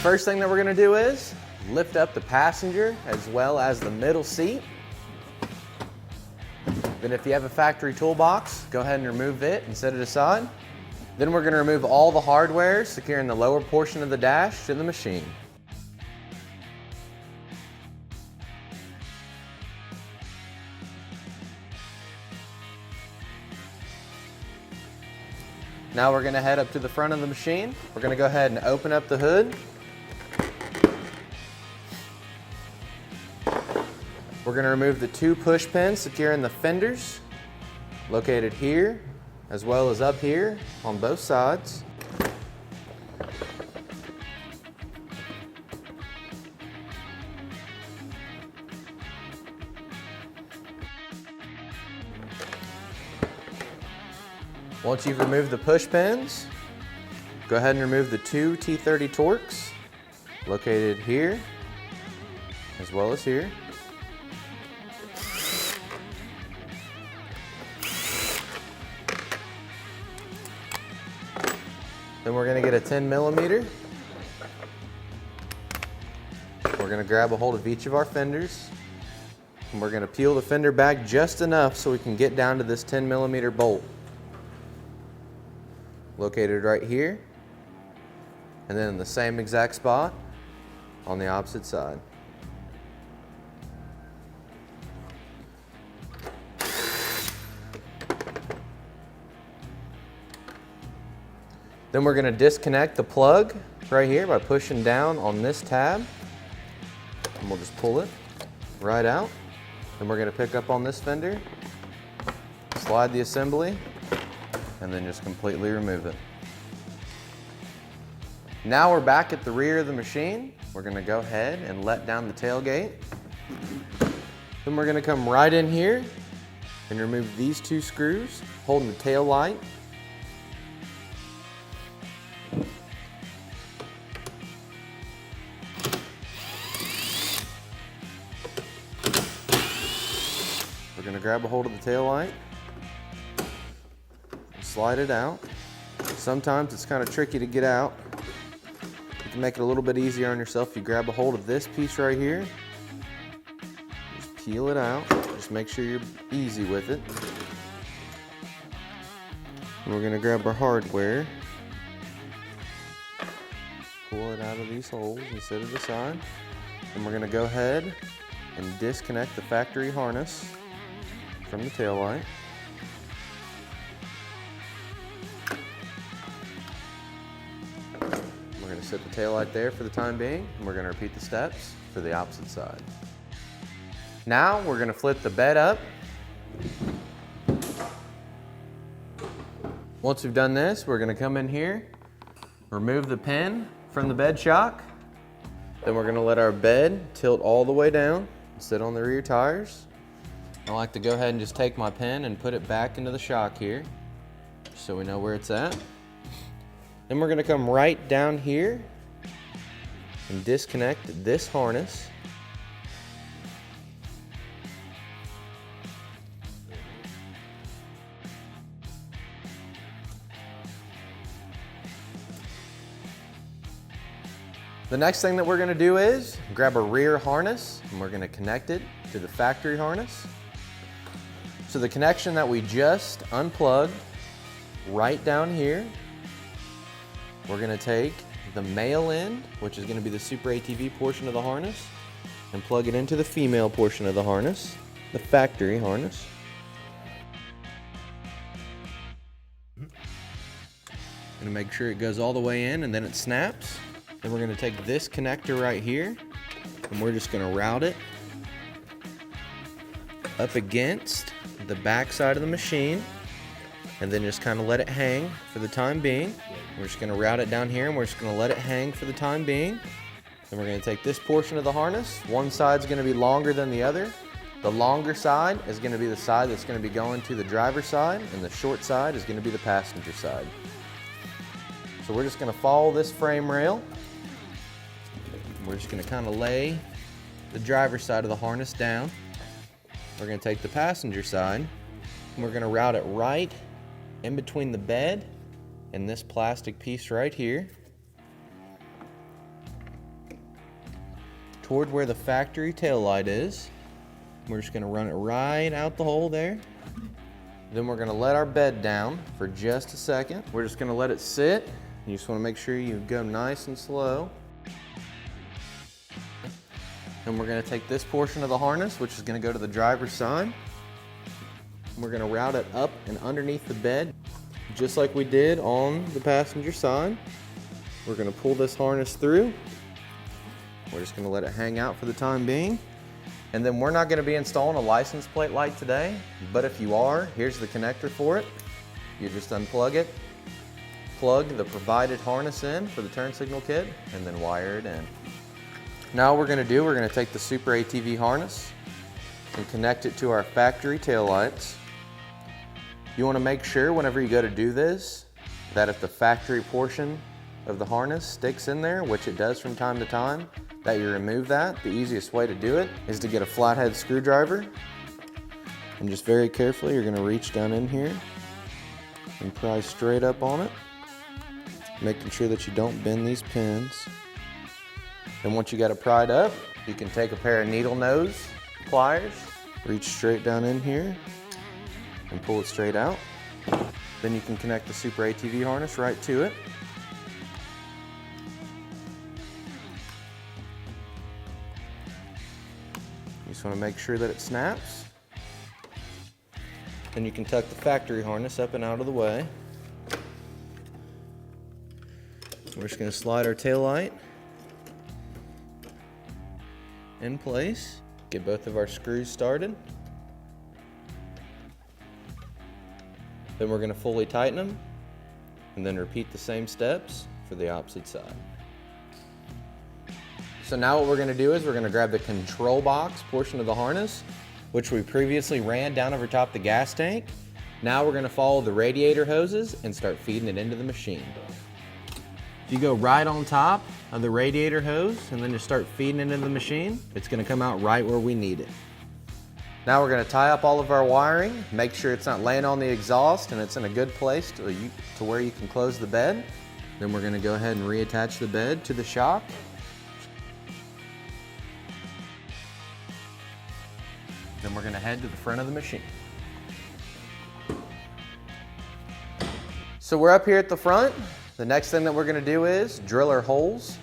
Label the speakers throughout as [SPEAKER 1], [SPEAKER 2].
[SPEAKER 1] First thing that we're gonna do is lift up the passenger as well as the middle seat. Then if you have a factory toolbox, go ahead and remove it and set it aside. Then we're gonna remove all the hardware, securing the lower portion of the dash to the machine. Now we're gonna head up to the front of the machine. We're gonna go ahead and open up the hood. We're gonna remove the 2 push pins securing the fenders, located here, as well as up here on both sides. Once you've removed the push pins, go ahead and remove the 2 T30 Torx located here as well as here. Then we're going to get a 10mm. We're going to grab a hold of each of our fenders and we're going to peel the fender back just enough so we can get down to this 10mm bolt located right here, and then in the same exact spot on the opposite side. Then we're going to disconnect the plug right here by pushing down on this tab, and we'll just pull it right out. Then we're going to pick up on this fender, slide the assembly, and then just completely remove it. Now we're back at the rear of the machine. We're gonna go ahead and let down the tailgate. Then we're gonna come right in here and remove these 2 screws holding the tail light. We're gonna grab a hold of the tail light, slide it out. Sometimes it's kind of tricky to get out. You can make it a little bit easier on yourself if you grab a hold of this piece right here. Just peel it out. Just make sure you're easy with it. And we're going to grab our hardware. Pull it out of these holes and set it aside. And we're going to go ahead and disconnect the factory harness from the tail light. We're going to set the tail light there for the time being, and we're going to repeat the steps for the opposite side. Now we're going to flip the bed up. Once we've done this, we're going to come in here, remove the pin from the bed shock. Then we're going to let our bed tilt all the way down and sit on the rear tires. I like to go ahead and just take my pin and put it back into the shock here so we know where it's at. Then we're going to come right down here and disconnect this harness. The next thing that we're going to do is grab a rear harness and we're going to connect it to the factory harness. So the connection that we just unplugged right down here, we're going to take the male end, which is going to be the SuperATV portion of the harness, and plug it into the female portion of the harness, the factory harness. Going to make sure it goes all the way in and then it snaps. Then we're going to take this connector right here and we're just going to route it up against the back side of the machine and then just kind of let it hang for the time being. We're just going to route it down here and we're just going to let it hang for the time being. Then we're going to take this portion of the harness. One side's going to be longer than the other. The longer side is going to be the side that's going to be going to the driver's side, and the short side is going to be the passenger side. So we're just going to follow this frame rail. We're just going to kind of lay the driver's side of the harness down. We're going to take the passenger side and we're going to route it right in between the bed and this plastic piece right here. toward where the factory tail light is. We're just gonna run it right out the hole there. Then we're gonna let our bed down for just a second. We're just gonna let it sit. You just wanna make sure you go nice and slow. And we're gonna take this portion of the harness, which is gonna go to the driver's side. We're gonna route it up and underneath the bed, just like we did on the passenger side. We're gonna pull this harness through. We're just gonna let it hang out for the time being. And then we're not gonna be installing a license plate light today, but if you are, here's the connector for it. You just unplug it, plug the provided harness in for the turn signal kit, and then wire it in. Now what we're gonna take the SuperATV harness and connect it to our factory taillights. You wanna make sure whenever you go to do this, that if the factory portion of the harness sticks in there, which it does from time to time, that you remove that. The easiest way to do it is to get a flathead screwdriver, and just very carefully you're gonna reach down in here and pry straight up on it, making sure that you don't bend these pins. Then once you got it pried up, you can take a pair of needle nose pliers, reach straight down in here and pull it straight out. Then you can connect the SuperATV harness right to it. You just want to make sure that it snaps. Then you can tuck the factory harness up and out of the way. We're just going to slide our tail light in place. Get both of our screws started. Then we're going to fully tighten them and then repeat the same steps for the opposite side. So now what we're going to do is we're going to grab the control box portion of the harness, which we previously ran down over top the gas tank. Now we're going to follow the radiator hoses and start feeding it into the machine. If you go right on top of the radiator hose and then just start feeding it into the machine, it's going to come out right where we need it. Now we're going to tie up all of our wiring, make sure it's not laying on the exhaust and it's in a good place to where you can close the bed. Then we're going to go ahead and reattach the bed to the shock. Then we're going to head to the front of the machine. So we're up here at the front. The next thing that we're going to do is drill our holes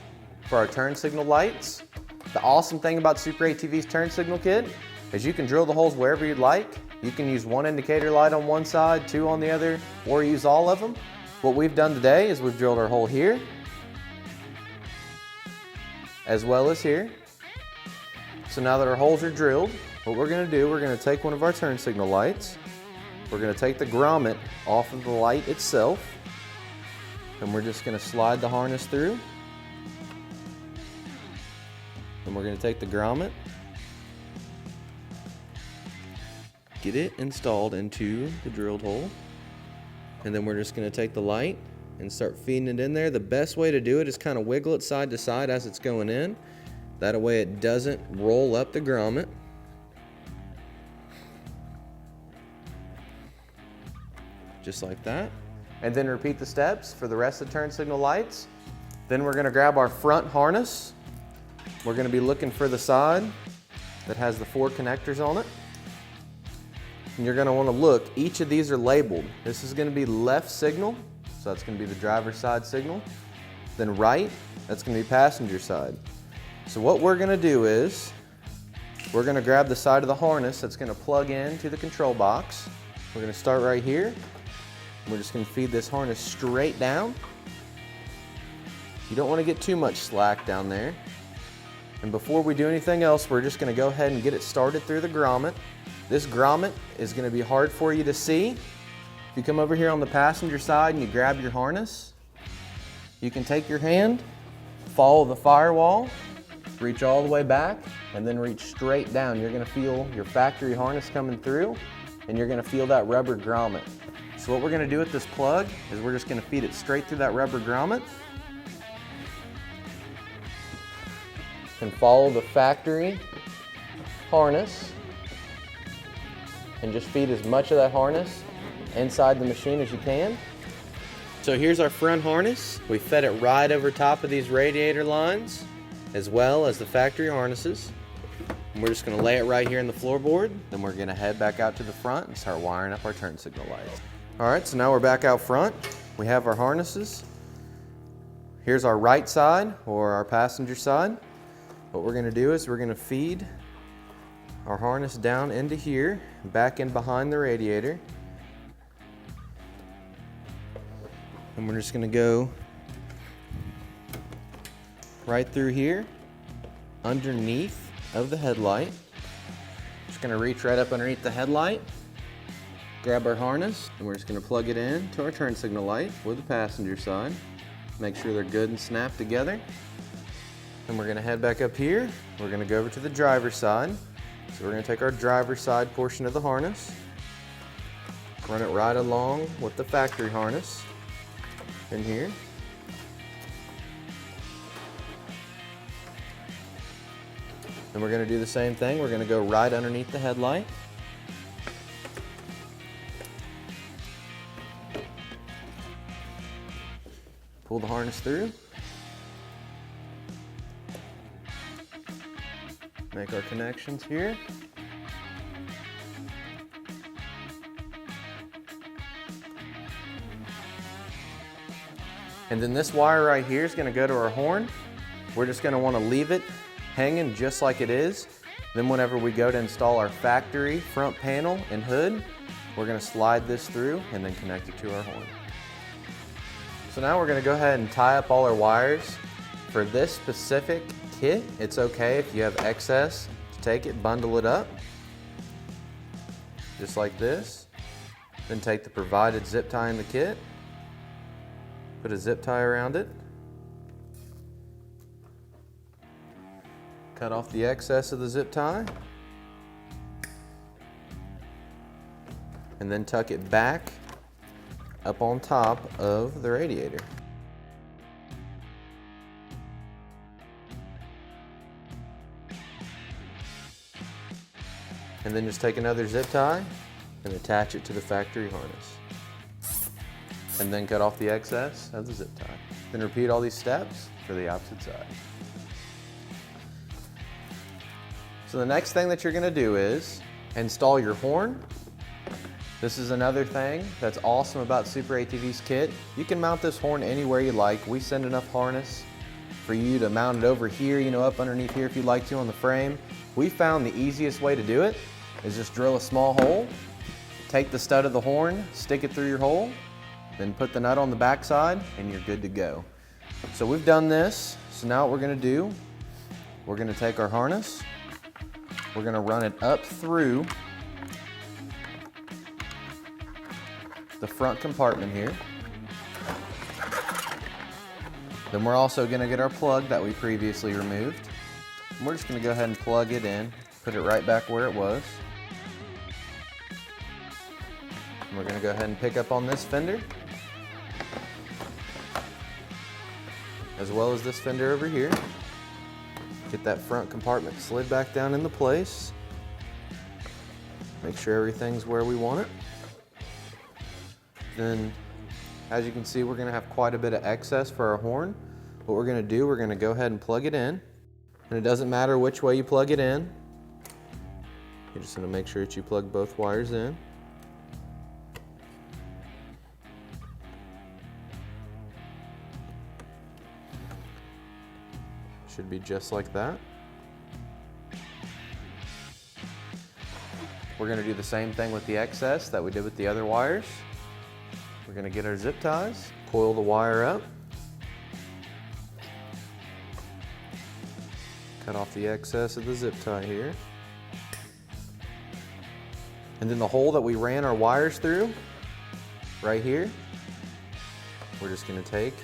[SPEAKER 1] for our turn signal lights. The awesome thing about SuperATV's turn signal kit is you can drill the holes wherever you'd like. You can use one indicator light on one side, two on the other, or use all of them. What we've done today is we've drilled our hole here, as well as here. So now that our holes are drilled, what we're going to do, we're going to take one of our turn signal lights. We're going to take the grommet off of the light itself, and we're just going to slide the harness through. And we're going to take the grommet, get it installed into the drilled hole, and then we're just going to take the light and start feeding it in there. The best way to do it is kind of wiggle it side to side as it's going in. That way it doesn't roll up the grommet. Just like that. And then repeat the steps for the rest of the turn signal lights. Then we're going to grab our front harness. We're going to be looking for the side that has the 4 connectors on it. And you're going to want to look, each of these are labeled. This is going to be left signal, so that's going to be the driver's side signal. Then right, that's going to be passenger side. So what we're going to do is, we're going to grab the side of the harness that's going to plug into the control box. We're going to start right here. We're just going to feed this harness straight down. You don't want to get too much slack down there. And before we do anything else, we're just going to go ahead and get it started through the grommet. This grommet is going to be hard for you to see. If you come over here on the passenger side and you grab your harness, you can take your hand, follow the firewall, reach all the way back, and then reach straight down. You're going to feel your factory harness coming through, and you're going to feel that rubber grommet. So what we're going to do with this plug is we're just going to feed it straight through that rubber grommet and follow the factory harness and just feed as much of that harness inside the machine as you can. So here's our front harness. We fed it right over top of these radiator lines. as well as the factory harnesses. And we're just going to lay it right here in the floorboard. Then we're going to head back out to the front and start wiring up our turn signal lights. All right, so now we're back out front. We have our harnesses. Here's our right side, or our passenger side. What we're going to do is we're going to feed our harness down into here, back in behind the radiator. And we're just going to go right through here, underneath of the headlight. Just going to reach right up underneath the headlight, grab our harness, and we're just going to plug it in to our turn signal light for the passenger side. Make sure they're good and snapped together. Then we're going to head back up here. We're going to go over to the driver's side. So we're going to take our driver's side portion of the harness, run it right along with the factory harness in here. And we're going to do the same thing. We're going to go right underneath the headlight. Pull the harness through. Make our connections here. And then this wire right here is going to go to our horn. We're just going to want to leave it hanging just like it is. Then whenever we go to install our factory front panel and hood, we're going to slide this through and then connect it to our horn. So now we're going to go ahead and tie up all our wires. For this specific kit, it's okay if you have excess to take it, bundle it up, just like this. Then take the provided zip tie in the kit, put a zip tie around it, cut off the excess of the zip tie, and then tuck it back up on top of the radiator. And then just take another zip tie and attach it to the factory harness. And then cut off the excess of the zip tie. Then repeat all these steps for the opposite side. So the next thing that you're going to do is install your horn. This is another thing that's awesome about SuperATV's kit. You can mount this horn anywhere you like. We send enough harness for you to mount it over here, up underneath here if you'd like to on the frame. We found the easiest way to do it is just drill a small hole, take the stud of the horn, stick it through your hole, then put the nut on the back side, and you're good to go. So we've done this. So now what we're going to do, we're going to take our harness, we're going to run it up through the front compartment here. Then we're also going to get our plug that we previously removed. And we're just going to go ahead and plug it in, put it right back where it was. And we're going to go ahead and pick up on this fender, as well as this fender over here. Get that front compartment slid back down into place. Make sure everything's where we want it. Then, as you can see, we're going to have quite a bit of excess for our horn. What we're going to do, we're going to go ahead and plug it in. And it doesn't matter which way you plug it in. You're just going to make sure that you plug both wires in. Should be just like that. We're going to do the same thing with the excess that we did with the other wires. We're going to get our zip ties, coil the wire up, cut off the excess of the zip tie here. And then the hole that we ran our wires through, right here, we're just going to take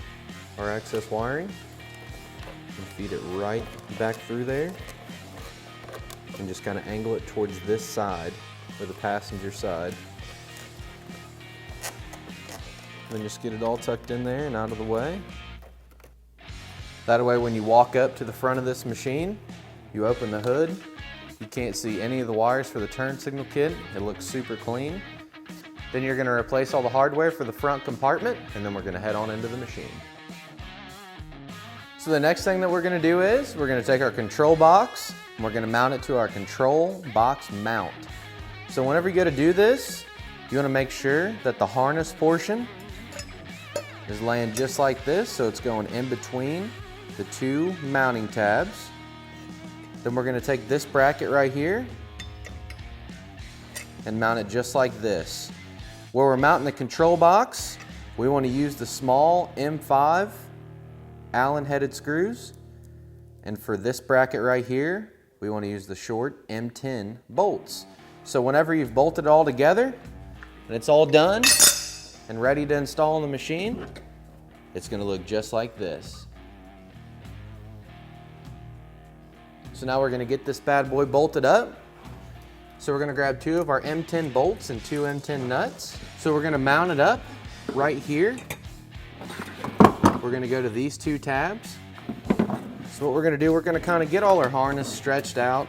[SPEAKER 1] our excess wiring and feed it right back through there and just kind of angle it towards this side, or the passenger side. And then just get it all tucked in there and out of the way. That way when you walk up to the front of this machine, you open the hood, you can't see any of the wires for the turn signal kit. It looks super clean. Then you're going to replace all the hardware for the front compartment, and then we're going to head on into the machine. So the next thing that we're gonna do is we're gonna take our control box and we're gonna mount it to our control box mount. So whenever you go to do this, you wanna make sure that the harness portion is laying just like this, so it's going in between the two mounting tabs. Then we're gonna take this bracket right here and mount it just like this. Where we're mounting the control box, we want to use the small M5 Allen headed screws. And for this bracket right here, we want to use the short M10 bolts. So whenever you've bolted it all together and it's all done and ready to install on the machine, it's going to look just like this. So now we're going to get this bad boy bolted up. So we're going to grab 2 of our M10 bolts and 2 M10 nuts. So we're going to mount it up right here. We're going to go to these 2 tabs. So what we're going to do, we're going to kind of get all our harness stretched out.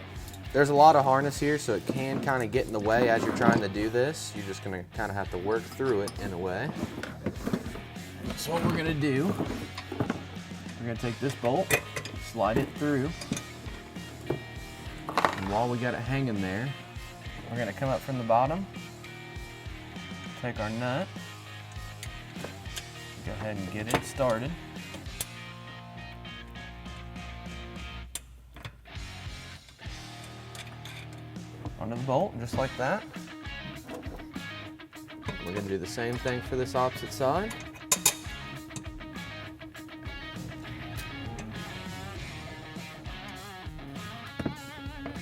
[SPEAKER 1] There's a lot of harness here, so it can kind of get in the way as you're trying to do this. You're just going to kind of have to work through it in a way. So what we're going to do, we're going to take this bolt, slide it through, and while we got it hanging there, we're going to come up from the bottom, take our nut, go ahead and get it started. Onto the bolt, just like that. We're going to do the same thing for this opposite side.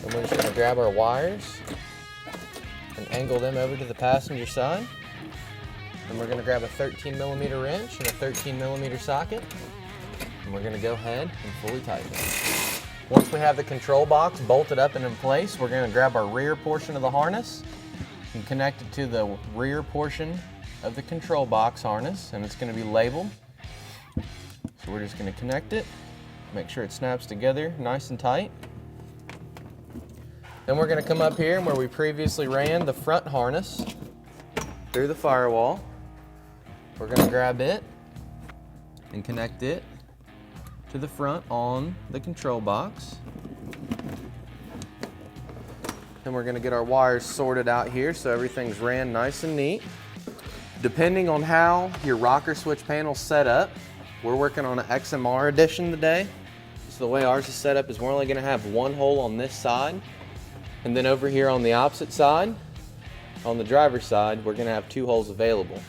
[SPEAKER 1] And we're just going to grab our wires and angle them over to the passenger side. And we're going to grab a 13mm wrench and a 13mm socket. And we're going to go ahead and fully tighten it. Once we have the control box bolted up and in place, we're going to grab our rear portion of the harness and connect it to the rear portion of the control box harness, and it's going to be labeled. So we're just going to connect it, make sure it snaps together nice and tight. Then we're going to come up here where we previously ran the front harness through the firewall. We're going to grab it and connect it to the front on the control box. Then we're going to get our wires sorted out here so everything's ran nice and neat. Depending on how your rocker switch panel's set up, we're working on an XMR edition today. So the way ours is set up is we're only going to have one hole on this side, and then over here on the opposite side, on the driver's side, we're going to have 2 holes available.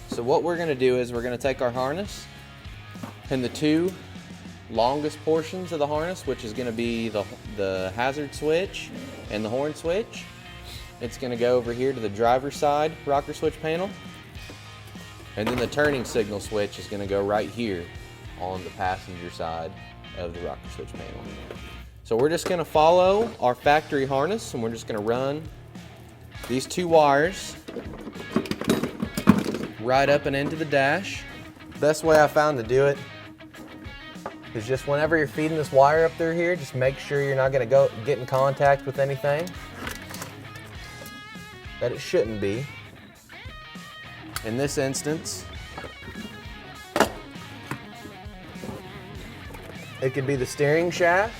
[SPEAKER 1] So what we're going to do is we're going to take our harness and the 2 longest portions of the harness, which is going to be the hazard switch and the horn switch. It's going to go over here to the driver's side rocker switch panel, and then the turning signal switch is going to go right here on the passenger side of the rocker switch panel. So we're just going to follow our factory harness, and we're just going to run these 2 wires right up and into the dash. Best way I found to do it is just whenever you're feeding this wire up through here, just make sure you're not going to get in contact with anything that it shouldn't be. In this instance, it could be the steering shaft.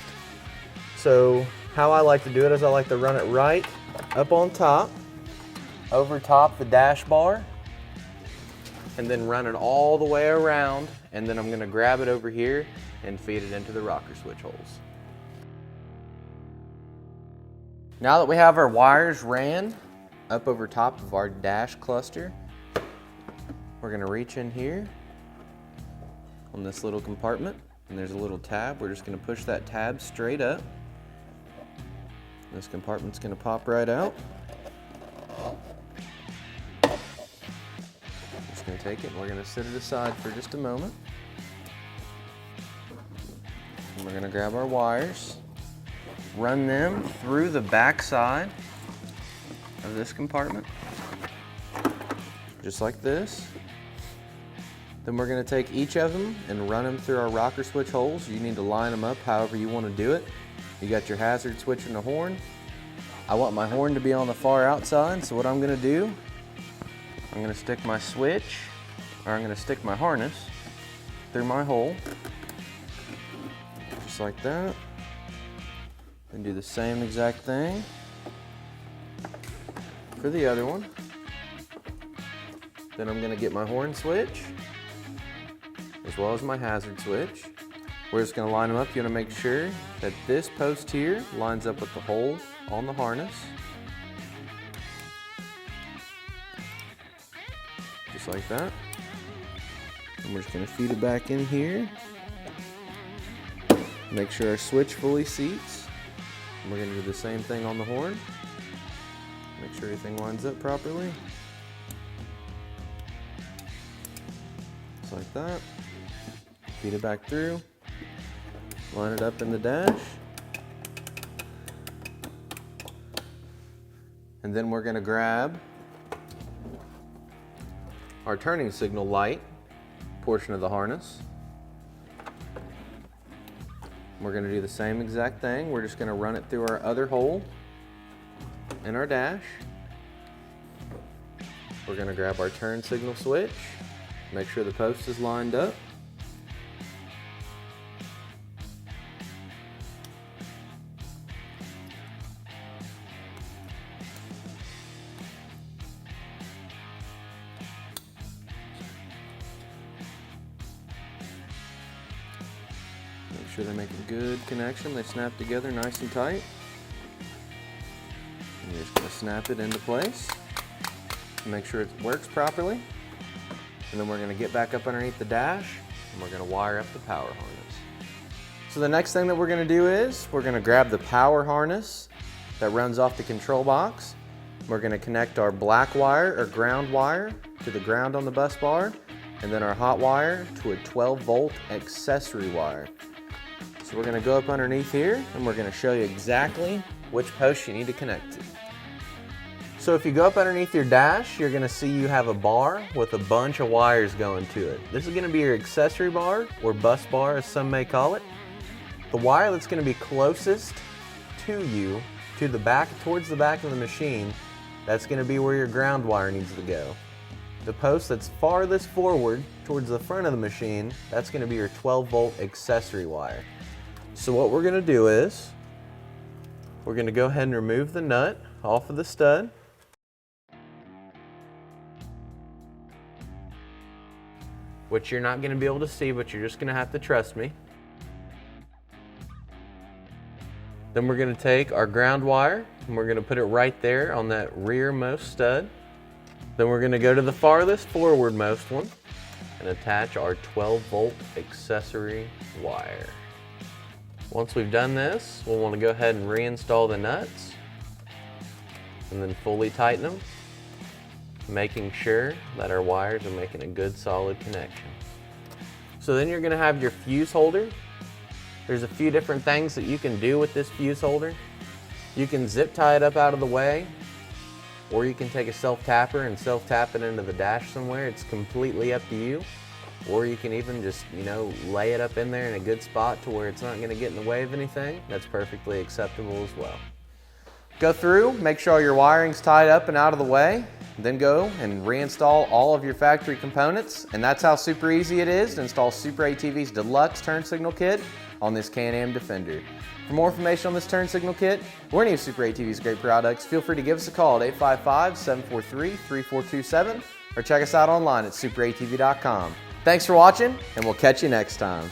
[SPEAKER 1] So how I like to do it is I like to run it right up on top, over top the dash bar, and then run it all the way around, and then I'm going to grab it over here and feed it into the rocker switch holes. Now that we have our wires ran up over top of our dash cluster, we're going to reach in here on this little compartment, and there's a little tab. We're just going to push that tab straight up. This compartment's going to pop right out. Just going to take it and we're going to set it aside for just a moment. And we're going to grab our wires, run them through the back side of this compartment, just like this. Then we're going to take each of them and run them through our rocker switch holes. You need to line them up however you want to do it. You got your hazard switch and the horn. I want my horn to be on the far outside, so what I'm going to do, I'm going to stick my switch, or I'm going to stick my harness through my hole. just like that. And do the same exact thing for the other one. Then I'm gonna get my horn switch, as well as my hazard switch. We're just gonna line them up. You wanna make sure that this post here lines up with the hole on the harness. Just like that. And we're just gonna feed it back in here. Make sure our switch fully seats. And we're gonna do the same thing on the horn. Make sure everything lines up properly. Just like that. Feed it back through. Line it up in the dash. And then we're gonna grab our turning signal light portion of the harness. We're gonna do the same exact thing. We're just gonna run it through our other hole in our dash. We're gonna grab our turn signal switch, make sure the post is lined up. Make sure they make a good connection. They snap together nice and tight. And you're just going to snap it into place. Make sure it works properly. And then we're going to get back up underneath the dash and we're going to wire up the power harness. So the next thing that we're going to do is we're going to grab the power harness that runs off the control box. We're going to connect our black wire or ground wire to the ground on the bus bar, and then our hot wire to a 12-volt accessory wire. So we're going to go up underneath here and we're going to show you exactly which post you need to connect to. So if you go up underneath your dash, you're going to see you have a bar with a bunch of wires going to it. This is going to be your accessory bar, or bus bar as some may call it. The wire that's going to be closest to you, to the back, towards the back of the machine, that's going to be where your ground wire needs to go. The post that's farthest forward towards the front of the machine, that's going to be your 12-volt accessory wire. So what we're going to do is we're going to go ahead and remove the nut off of the stud. Which you're not going to be able to see, but you're just going to have to trust me. Then we're going to take our ground wire and we're going to put it right there on that rearmost stud. Then we're going to go to the farthest forwardmost one and attach our 12-volt accessory wire. Once we've done this, we'll want to go ahead and reinstall the nuts and then fully tighten them, making sure that our wires are making a good solid connection. So then you're going to have your fuse holder. There's a few different things that you can do with this fuse holder. You can zip tie it up out of the way, or you can take a self-tapper and self-tap it into the dash somewhere. It's completely up to you. Or you can even just, lay it up in there in a good spot to where it's not going to get in the way of anything. That's perfectly acceptable as well. Go through, make sure all your wiring's tied up and out of the way, then go and reinstall all of your factory components. And that's how super easy it is to install SuperATV's Deluxe Turn Signal Kit on this Can-Am Defender. For more information on this turn signal kit or any of SuperATV's great products, feel free to give us a call at 855-743-3427 or check us out online at superatv.com. Thanks for watching, and we'll catch you next time.